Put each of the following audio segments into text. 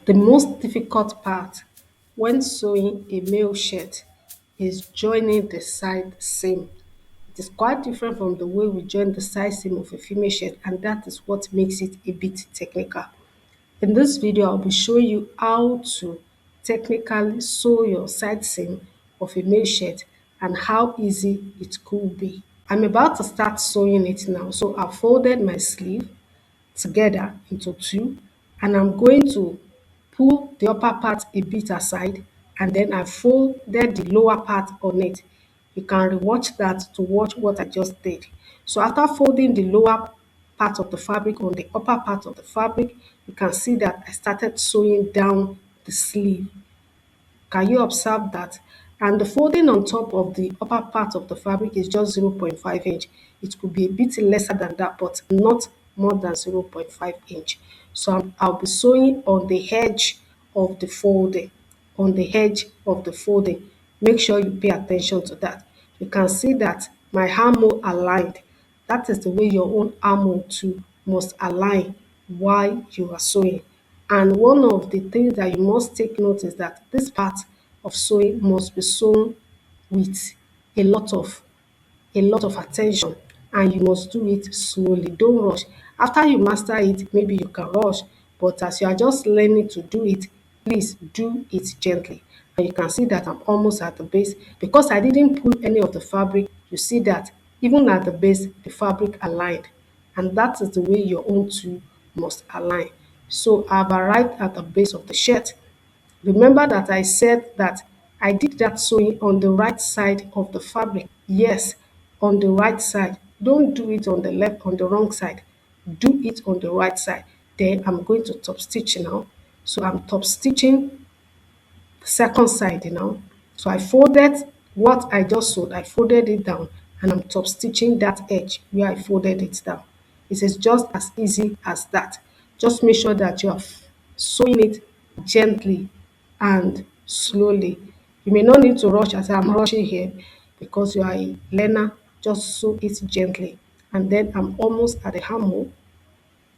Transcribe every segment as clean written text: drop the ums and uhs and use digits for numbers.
The most difficult part when sewing a male shirt is joining the side seam. It is quite different from the way we join the side seam of a female shirt, and that is what makes it a bit technical. In this video, I'll be showing you how to technically sew your side seam of a male shirt and how easy it could be. I'm about to start sewing it now. So I've folded my sleeve together into two, and I'm going to pull the upper part a bit aside, and then I folded the lower part on it. You can rewatch that to watch what I just did. So after folding the lower part of the fabric on the upper part of the fabric, you can see that I started sewing down the sleeve. Can you observe that? And the folding on top of the upper part of the fabric is just 0.5 inch. It could be a bit lesser than that, but not more than 0.5 inch. So I'll be sewing on the edge of the folding, on the edge of the folding. Make sure you pay attention to that. You can see that my armhole aligned. That is the way your own armhole too must align while you are sewing. And one of the things that you must take note is that this part of sewing must be sewn with a lot of attention, and you must do it slowly. Don't rush. After you master it, maybe you can rush, but as you are just learning to do it, please do it gently. And you can see that I'm almost at the base. Because I didn't pull any of the fabric, you see that even at the base, the fabric aligned. And that is the way your own too must align. So I've arrived at the base of the shirt. Remember that I said that I did that sewing on the right side of the fabric. Yes, on the right side. Don't do it on the left, on the wrong side. Do it on the right side. Then I'm going to top stitch now. So I'm top stitching the second side now. So I folded what I just sewed, I folded it down, and I'm top stitching that edge where I folded it down. It is just as easy as that. Just make sure that you are sewing it gently and slowly. You may not need to rush as I'm rushing here because you are a learner. Just sew it gently. And then I'm almost at the armhole.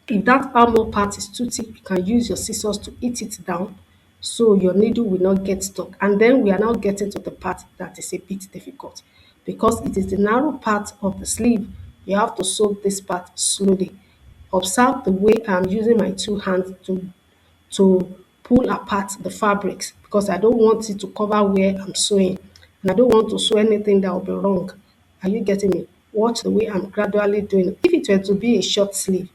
If that armhole part is too thick, you can use your scissors to eat it down so your needle will not get stuck. And then we are now getting to the part that is a bit difficult because it is the narrow part of the sleeve. You have to sew this part slowly. Observe the way I'm using my two hands to pull apart the fabrics because I don't want it to cover where I'm sewing, and I don't want to sew anything that will be wrong. Are you getting me? Watch the way I'm gradually doing it. If it were to be a short sleeve,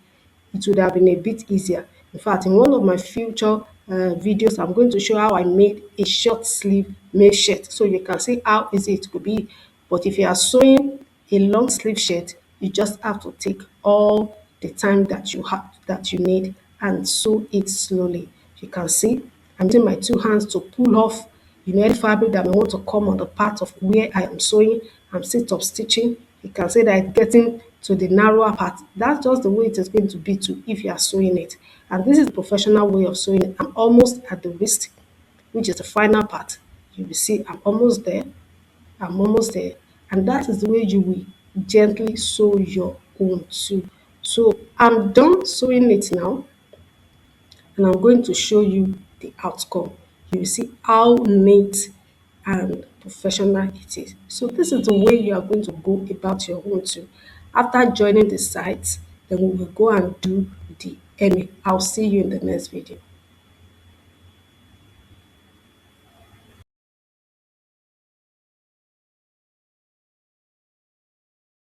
it would have been a bit easier. In fact, in one of my future videos, I'm going to show how I made a short sleeve male shirt so you can see how easy it could be. But if you are sewing a long sleeve shirt, you just have to take all the time that you need and sew it slowly. You can see I'm using my two hands to pull off any fabric that may want to come on the part of where I am sewing. I'm still top stitching. You can see that it's getting to the narrower part. That's just the way it is going to be too if you are sewing it. And this is the professional way of sewing it. I'm almost at the wrist, which is the final part. You will see I'm almost there. I'm almost there. And that is the way you will gently sew your own too. So I'm done sewing it now, and I'm going to show you the outcome. You will see how neat and professional it is. So this is the way you are going to go about your own too. After joining the sites, then we will go and do the Emmy. I'll see you in the next video.